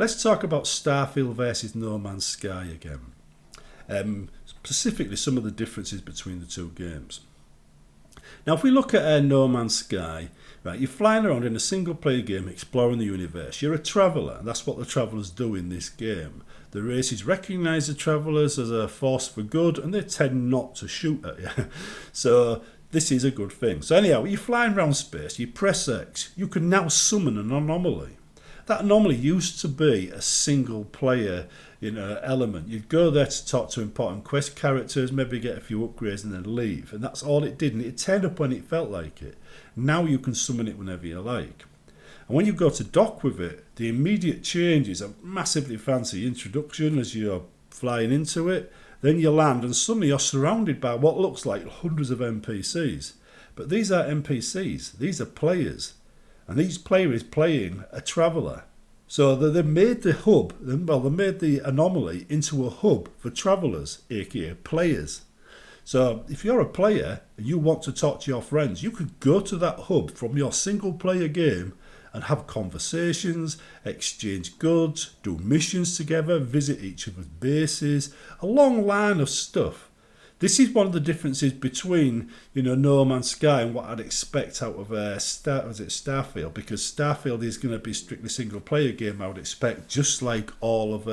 Let's talk about Starfield versus No Man's Sky again. Specifically, some of the differences between the two games. Now, if we look at No Man's Sky, right, you're flying around in a single-player game exploring the universe. You're a traveller, and that's what the travellers do in this game. The races recognise the travellers as a force for good, and they tend not to shoot at you. So this is a good thing. So anyhow, you're flying around space, you press X, you can now summon an anomaly. That anomaly used to be a single-player element. You'd go there to talk to important quest characters, maybe get a few upgrades and then leave. And that's all it did. And it turned up when it felt like it. Now you can summon it whenever you like. And when you go to dock with it, the immediate change is a massively fancy introduction as you're flying into it. Then you land and suddenly you're surrounded by what looks like hundreds of NPCs. But these are NPCs. These are players. And each player is playing a traveller. So they made the hub, they made the anomaly into a hub for travellers, aka players. So if you're a player and you want to talk to your friends, you could go to that hub from your single player game and have conversations, exchange goods, do missions together, visit each other's bases, a long line of stuff. This is one of the differences between, No Man's Sky and what I'd expect out of Starfield, because Starfield is going to be a strictly single-player game, I would expect, just like all of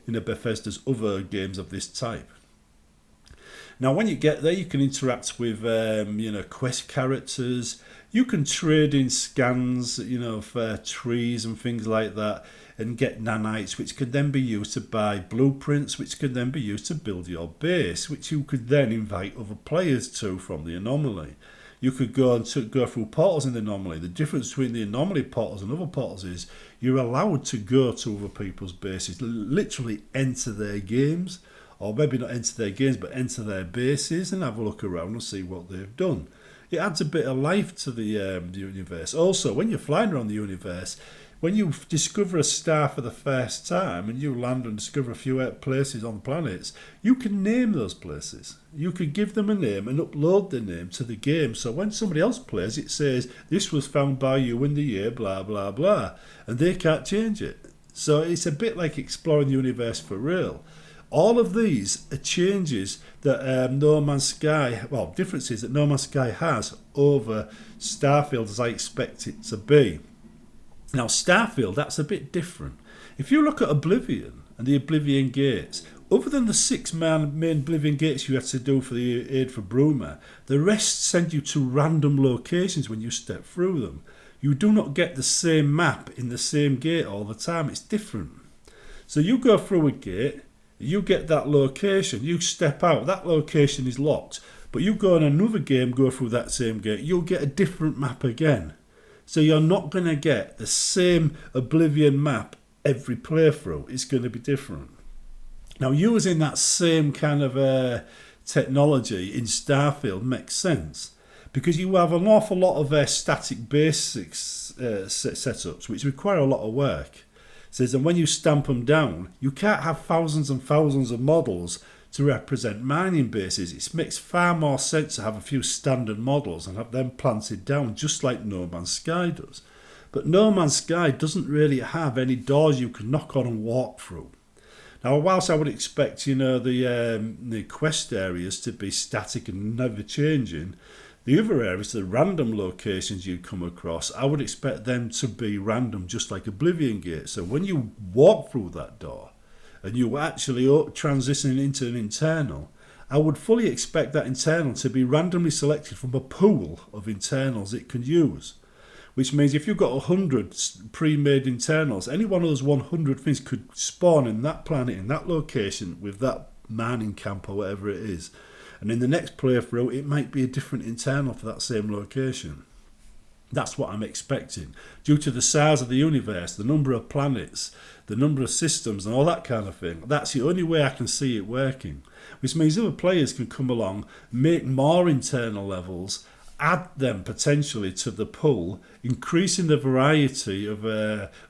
Bethesda's other games of this type. Now, when you get there, you can interact with, quest characters. You can trade in scans, for trees and things like that, and get nanites, which can then be used to buy blueprints, which can then be used to build your base, which you could then invite other players to from the anomaly. You could go through portals in the anomaly. The difference between the anomaly portals and other portals is you're allowed to go to other people's bases, literally enter their games, or maybe not enter their games, but enter their bases and have a look around and see what they've done. It adds a bit of life to the universe. Also, when you're flying around the universe, when you discover a star for the first time and you land and discover a few places on planets, you can name those places. You can give them a name and upload the name to the game. So when somebody else plays, it says, this was found by you in the year blah, blah, blah. And they can't change it. So it's a bit like exploring the universe for real. All of these are changes that No Man's Sky, differences that No Man's Sky has over Starfield as I expect it to be. Now, Starfield, that's a bit different. If you look at Oblivion and the Oblivion gates, other than the 6 main Oblivion gates you had to do for the Aid for Bruma, the rest send you to random locations when you step through them. You do not get the same map in the same gate all the time. It's different. So you go through a gate, you get that location, you step out, that location is locked, but you go in another game, go through that same gate, you'll get a different map again. So you're not going to get the same Oblivion map every playthrough. It's going to be different. Now, using that same kind of technology in Starfield makes sense because you have an awful lot of static basics setups which require a lot of work. It says that when you stamp them down, you can't have thousands and thousands of models to represent mining bases. It makes far more sense to have a few standard models and have them planted down just like No Man's Sky does. But No Man's Sky doesn't really have any doors you can knock on and walk through. Now, whilst I would expect, the quest areas to be static and never changing, the other areas, the random locations you come across, I would expect them to be random, just like Oblivion Gate. So when you walk through that door, and you actually transition into an internal, I would fully expect that internal to be randomly selected from a pool of internals it can use. Which means if you've got 100 pre-made internals, any one of those 100 things could spawn in that planet, in that location, with that mining camp or whatever it is. And in the next playthrough, it might be a different internal for that same location. That's what I'm expecting. Due to the size of the universe, the number of planets, the number of systems and all that kind of thing. That's the only way I can see it working. Which means other players can come along, make more internal levels, add them potentially to the pool, increasing the variety of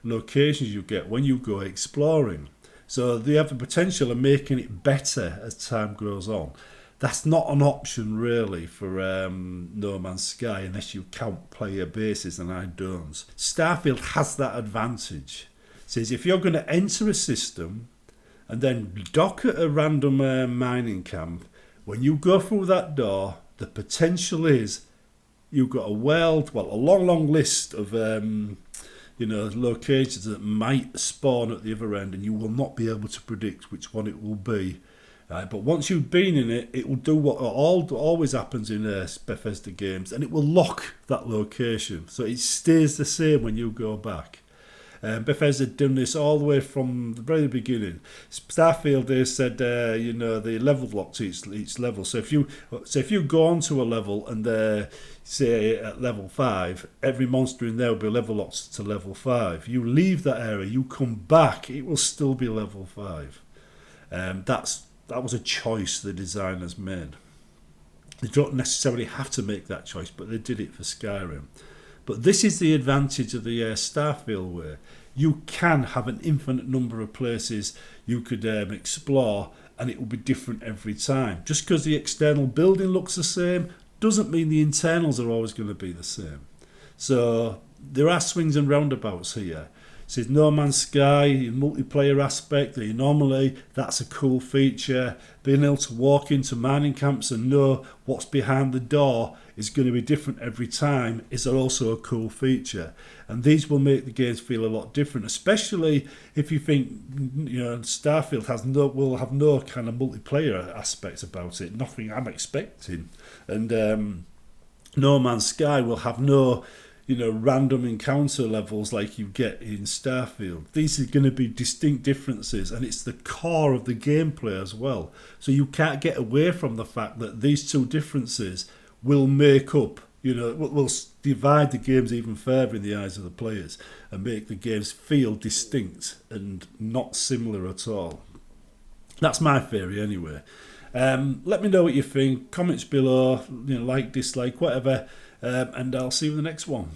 locations you get when you go exploring. So they have the potential of making it better as time goes on. That's not an option really for No Man's Sky unless you count player bases, and I don't. Starfield has that advantage. says if you're going to enter a system and then dock at a random mining camp, when you go through that door, the potential is you've got a long list of locations that might spawn at the other end, and you will not be able to predict which one it will be. Right? But once you've been in it, it will do what always happens in Bethesda games, and it will lock that location, so it stays the same when you go back. Bethesda done this all the way from the very beginning. Starfield, they said, they level locked each level. So if you go onto a level and say at level 5, every monster in there will be level locked to level 5. You leave that area, you come back, it will still be level 5. That was a choice the designers made. They don't necessarily have to make that choice, but they did it for Skyrim. But this is the advantage of the Starfield way. You can have an infinite number of places you could explore, and it will be different every time. Just because the external building looks the same doesn't mean the internals are always going to be the same. So there are swings and roundabouts here. It says No Man's Sky, multiplayer aspect, that's a cool feature. Being able to walk into mining camps and know what's behind the door is going to be different every time is also a cool feature. And these will make the games feel a lot different, especially if you think Starfield will have no kind of multiplayer aspects about it, nothing I'm expecting. And No Man's Sky will have no random encounter levels like you get in Starfield. These are going to be distinct differences, and it's the core of the gameplay as well. So you can't get away from the fact that these two differences will make up, will divide the games even further in the eyes of the players and make the games feel distinct and not similar at all. That's my theory anyway. Let me know what you think. Comments below, like, dislike, whatever. And I'll see you in the next one.